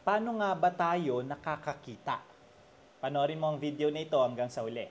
Paano nga ba tayo nakakakita? Panoorin mo ang video na ito hanggang sa uli.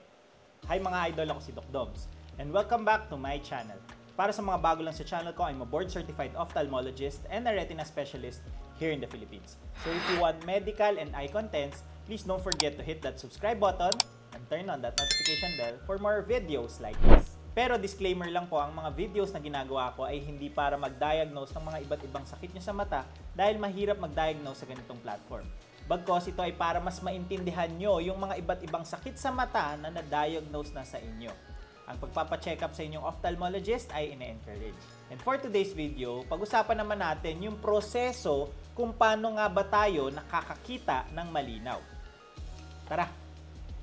Hi mga idol, ako si Doc Doms. And welcome back to my channel. Para sa mga bago lang sa channel ko, I'm a board-certified ophthalmologist and a retina specialist here in the Philippines. So if you want medical and eye contents, please don't forget to hit that subscribe button and turn on that notification bell for more videos like this. Pero disclaimer lang po, ang mga videos na ginagawa ko ay hindi para mag-diagnose ng mga iba't ibang sakit nyo sa mata dahil mahirap mag-diagnose sa ganitong platform. Bagkos ito ay para mas maintindihan nyo yung mga iba't ibang sakit sa mata na na-diagnose na sa inyo. Ang pagpapacheck up sa inyong ophthalmologist ay ine-encourage. And for today's video, pag-usapan naman natin yung proseso kung paano nga ba tayo nakakakita ng malinaw. Tara,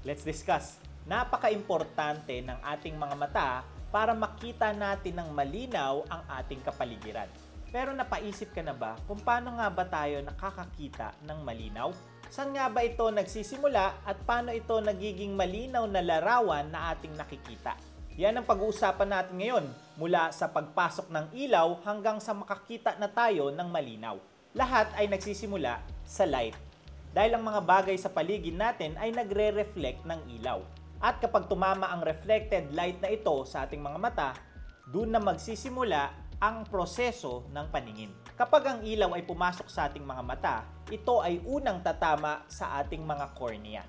let's discuss. Napaka-importante ng ating mga mata para makita natin ng malinaw ang ating kapaligiran. Pero napaisip ka na ba kung paano nga ba tayo nakakakita ng malinaw? Saan nga ba ito nagsisimula at paano ito nagiging malinaw na larawan na ating nakikita? Yan ang pag-uusapan natin ngayon, mula sa pagpasok ng ilaw hanggang sa makakita na tayo ng malinaw. Lahat ay nagsisimula sa light. Dahil ang mga bagay sa paligid natin ay nagre-reflect ng ilaw. At kapag tumama ang reflected light na ito sa ating mga mata, doon na magsisimula ang proseso ng paningin. Kapag ang ilaw ay pumasok sa ating mga mata, ito ay unang tatama sa ating mga cornea.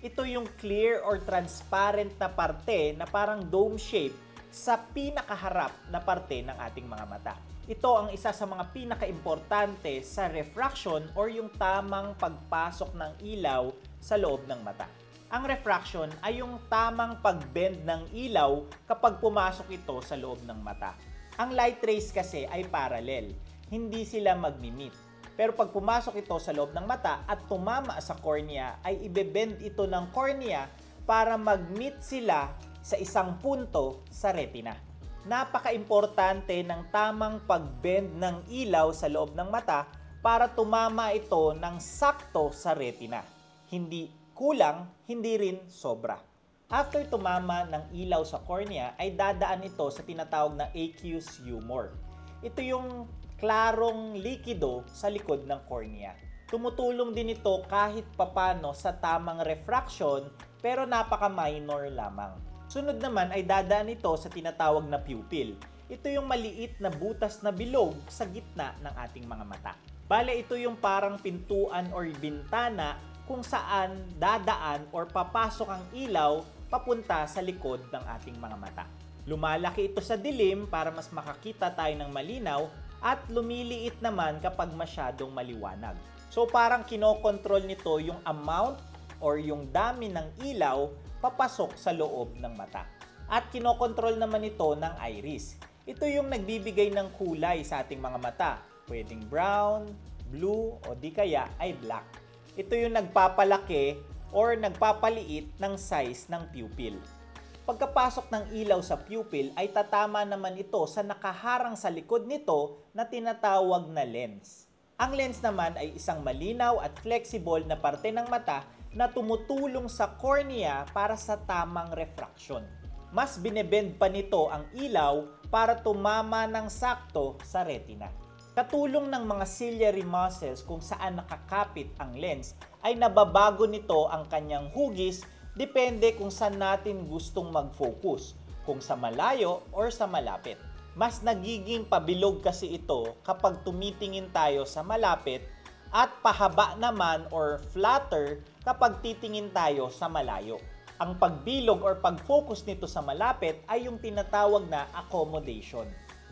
Ito yung clear or transparent na parte na parang dome shape sa pinakaharap na parte ng ating mga mata. Ito ang isa sa mga pinakaimportante sa refraction or yung tamang pagpasok ng ilaw sa loob ng mata. Ang refraction ay yung tamang pag-bend ng ilaw kapag pumasok ito sa loob ng mata. Ang light rays kasi ay parallel, hindi sila magmi-meet. Pero pag pumasok ito sa loob ng mata at tumama sa cornea, ay ibe-bend ito ng cornea para mag-meet sila sa isang punto sa retina. Napaka-importante ng tamang pag-bend ng ilaw sa loob ng mata para tumama ito ng sakto sa retina. Hindi kulang, hindi rin sobra. After tumama ng ilaw sa cornea, ay dadaan ito sa tinatawag na aqueous humor. Ito yung klarong likido sa likod ng cornea. Tumutulong din ito kahit papano sa tamang refraction, pero napaka-minor lamang. Sunod naman ay dadaan ito sa tinatawag na pupil. Ito yung maliit na butas na bilog sa gitna ng ating mga mata. Bale, ito yung parang pintuan or bintana kung saan dadaan or papasok ang ilaw papunta sa likod ng ating mga mata. Lumalaki ito sa dilim para mas makakita tayo ng malinaw at lumiliit naman kapag masyadong maliwanag. So parang kinokontrol nito yung amount or yung dami ng ilaw papasok sa loob ng mata. At kinokontrol naman ito ng iris. Ito yung nagbibigay ng kulay sa ating mga mata. Pwedeng brown, blue o di kaya ay black. Ito yung nagpapalaki or nagpapaliit ng size ng pupil. Pagkapasok ng ilaw sa pupil ay tatama naman ito sa nakaharang sa likod nito na tinatawag na lens. Ang lens naman ay isang malinaw at flexible na parte ng mata na tumutulong sa cornea para sa tamang refraction. Mas binebend pa nito ang ilaw para tumama ng sakto sa retina. Katulong ng mga ciliary muscles kung saan nakakapit ang lens ay nababago nito ang kanyang hugis depende kung saan natin gustong mag-focus, kung sa malayo or sa malapit. Mas nagiging pabilog kasi ito kapag tumitingin tayo sa malapit at pahaba naman or flatter kapag titingin tayo sa malayo. Ang pagbilog or pag-focus nito sa malapit ay yung tinatawag na accommodation.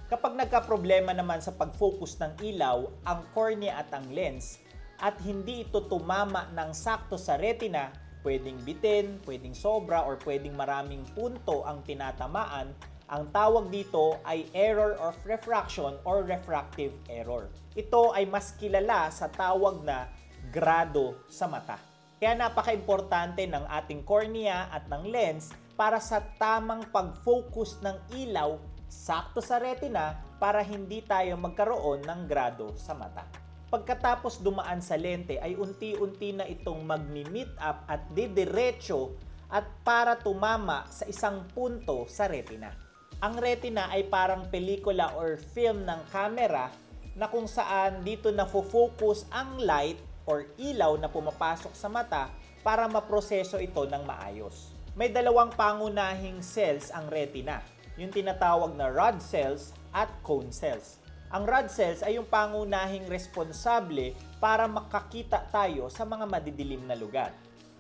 Kapag nagka-problema naman sa pag-focus ng ilaw, ang cornea at ang lens, at hindi ito tumama ng sakto sa retina, pwedeng bitin, pwedeng sobra, or pwedeng maraming punto ang tinatamaan, ang tawag dito ay error of refraction or refractive error. Ito ay mas kilala sa tawag na grado sa mata. Kaya napaka-importante ng ating cornea at ng lens para sa tamang pag-focus ng ilaw sakto sa retina para hindi tayo magkaroon ng grado sa mata. Pagkatapos dumaan sa lente ay unti-unti na itong magmi-meet up at didiretso at para tumama sa isang punto sa retina. Ang retina ay parang pelikula or film ng camera na kung saan dito na focus ang light or ilaw na pumapasok sa mata para maproseso ito ng maayos. May dalawang pangunahing cells ang retina, yung tinatawag na rod cells at cone cells. Ang rod cells ay yung pangunahing responsable para makakita tayo sa mga madidilim na lugar.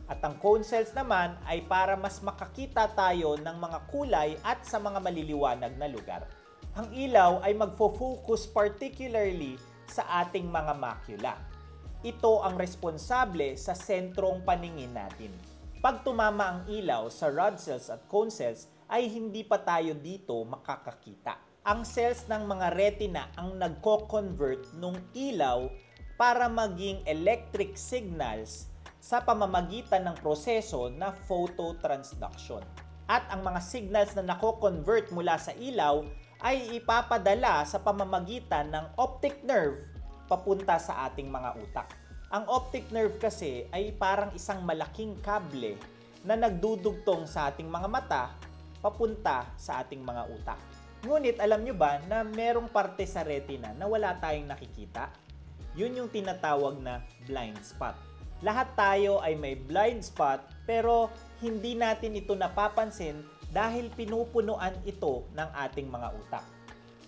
At ang cone cells naman ay para mas makakita tayo ng mga kulay at sa mga maliliwanag na lugar. Ang ilaw ay magfo-focus particularly sa ating mga macula. Ito ang responsable sa sentrong paningin natin. Pag tumama ang ilaw sa rod cells at cone cells, ay hindi pa tayo dito makakakita. Ang cells ng mga retina ang nagko-convert ng ilaw para maging electric signals sa pamamagitan ng proseso na phototransduction. At ang mga signals na nako-convert mula sa ilaw ay ipapadala sa pamamagitan ng optic nerve papunta sa ating mga utak. Ang optic nerve kasi ay parang isang malaking kable na nagdudugtong sa ating mga mata papunta sa ating mga utak. Ngunit alam nyo ba na merong parte sa retina na wala tayong nakikita? Yun yung tinatawag na blind spot. Lahat tayo ay may blind spot pero hindi natin ito napapansin dahil pinupunuan ito ng ating mga utak.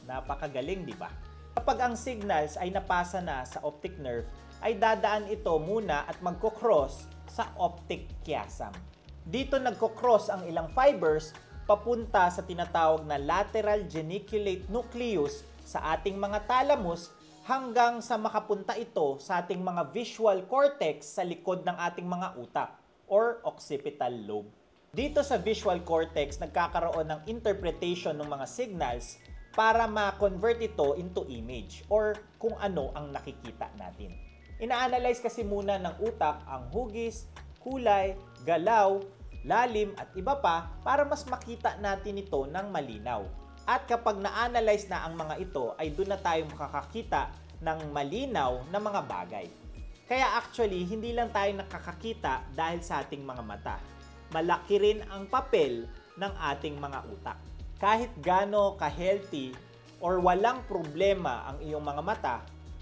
Napakagaling, di ba? Kapag ang signals ay napasa na sa optic nerve, ay dadaan ito muna at magkocross sa optic chiasm. Dito nagkocross ang ilang fibers papunta sa tinatawag na lateral geniculate nucleus sa ating mga thalamus hanggang sa makapunta ito sa ating mga visual cortex sa likod ng ating mga utak or occipital lobe. Dito sa visual cortex, nagkakaroon ng interpretation ng mga signals para ma-convert ito into image or kung ano ang nakikita natin. Ina-analyze kasi muna ng utak ang hugis, kulay, galaw, lalim at iba pa para mas makita natin ito ng malinaw. At kapag na-analyze na ang mga ito ay doon na tayo makakakita ng malinaw na mga bagay. Kaya actually, hindi lang tayo nakakakita dahil sa ating mga mata. Malaki rin ang papel ng ating mga utak. Kahit gaano ka-healthy or walang problema ang iyong mga mata,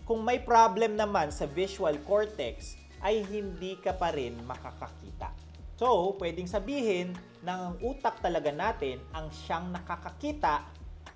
kung may problem naman sa visual cortex, ay hindi ka pa rin makakakita. So, pwedeng sabihin na ang utak talaga natin ang siyang nakakakita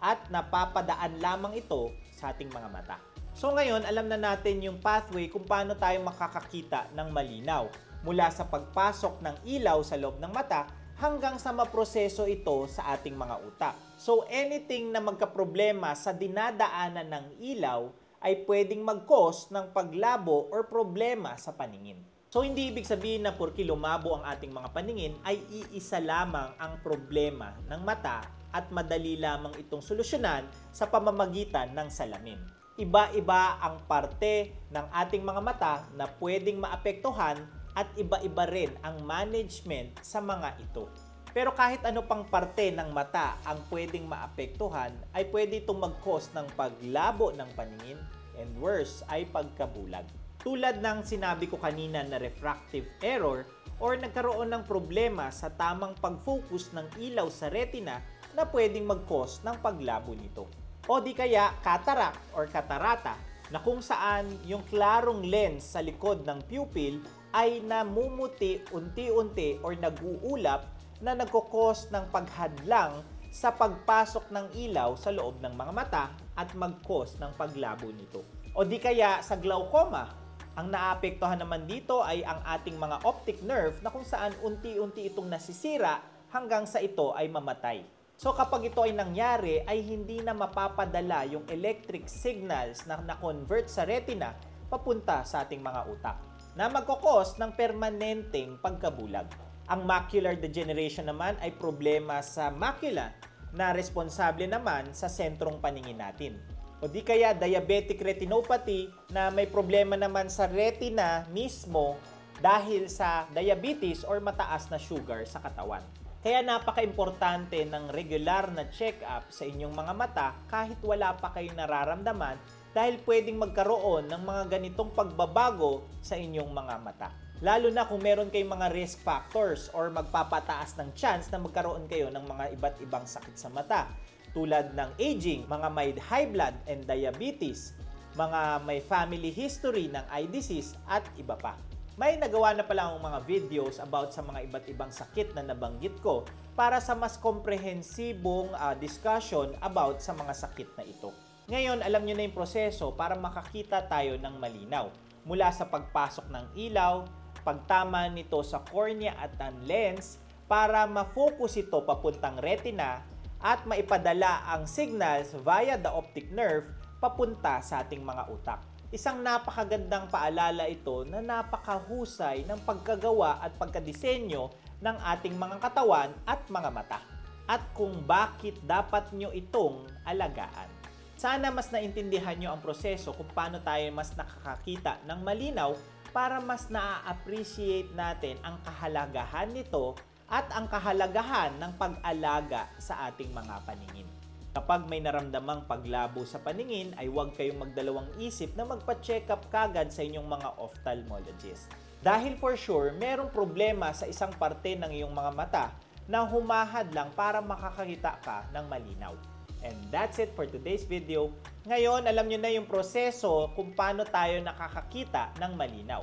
at napapadaan lamang ito sa ating mga mata. So ngayon, alam na natin yung pathway kung paano tayo makakakita ng malinaw mula sa pagpasok ng ilaw sa loob ng mata hanggang sa maproseso ito sa ating mga utak. So anything na magkaproblema sa dinadaanan ng ilaw ay pwedeng mag-cause ng paglabo or problema sa paningin. So hindi ibig sabihin na porke lumabo ang ating mga paningin ay iisa lamang ang problema ng mata at madali lamang itong solusyonan sa pamamagitan ng salamin. Iba-iba ang parte ng ating mga mata na pwedeng maapektuhan at iba-iba rin ang management sa mga ito. Pero kahit ano pang parte ng mata ang pwedeng maapektuhan ay pwede itong mag-cause ng paglabo ng paningin and worse ay pagkabulag. Tulad ng sinabi ko kanina na refractive error or nagkaroon ng problema sa tamang pag-focus ng ilaw sa retina na pwedeng mag-cause ng paglabo nito. O di kaya cataract or katarata na kung saan yung klarong lens sa likod ng pupil ay namumuti unti-unti or nag-uulap na nagkukos ng paghadlang sa pagpasok ng ilaw sa loob ng mga mata at mag-cause ng paglabo nito. O di kaya sa glaucoma, ang naapektuhan naman dito ay ang ating mga optic nerve na kung saan unti-unti itong nasisira hanggang sa ito ay mamatay. So kapag ito ay nangyari ay hindi na mapapadala yung electric signals na na-convert sa retina papunta sa ating mga utak na magkukos ng permanenteng pagkabulag. Ang macular degeneration naman ay problema sa macula na responsable naman sa sentrong paningin natin. O di kaya diabetic retinopathy na may problema naman sa retina mismo dahil sa diabetes or mataas na sugar sa katawan. Kaya napaka-importante ng regular na check-up sa inyong mga mata kahit wala pa kayong nararamdaman dahil pwedeng magkaroon ng mga ganitong pagbabago sa inyong mga mata. Lalo na kung meron kayong mga risk factors or magpapataas ng chance na magkaroon kayo ng mga iba't ibang sakit sa mata tulad ng aging, mga may high blood and diabetes, mga may family history ng eye disease at iba pa. May nagawa na pala akong mga videos about sa mga iba't ibang sakit na nabanggit ko para sa mas komprehensibong discussion about sa mga sakit na ito. Ngayon, alam nyo na yung proseso para makakita tayo ng malinaw. Mula sa pagpasok ng ilaw, pagtama nito sa cornea at ang lens para ma-focus ito papuntang retina at maipadala ang signals via the optic nerve papunta sa ating mga utak. Isang napakagandang paalala ito na napakahusay ng pagkagawa at pagkadisenyo ng ating mga katawan at mga mata. At kung bakit dapat nyo itong alagaan. Sana mas naintindihan nyo ang proseso kung paano tayo mas nakakakita ng malinaw para mas na-appreciate natin ang kahalagahan nito at ang kahalagahan ng pag-alaga sa ating mga paningin. Kapag may naramdamang paglabo sa paningin ay huwag kayong magdalawang isip na magpa-check up kagad sa inyong mga ophthalmologist. Dahil for sure, merong problema sa isang parte ng iyong mga mata na humahad lang para makakakita ka ng malinaw. And that's it for today's video. Ngayon, alam nyo na yung proseso kung paano tayo nakakakita ng malinaw.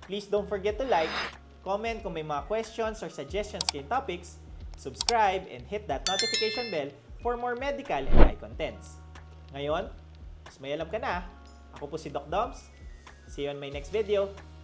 Please don't forget to like, comment kung may mga questions or suggestions kayong topics, subscribe, and hit that notification bell for more medical and eye contents. Ngayon, mas may alam ka na. Ako po si Doc Doms. See you on my next video.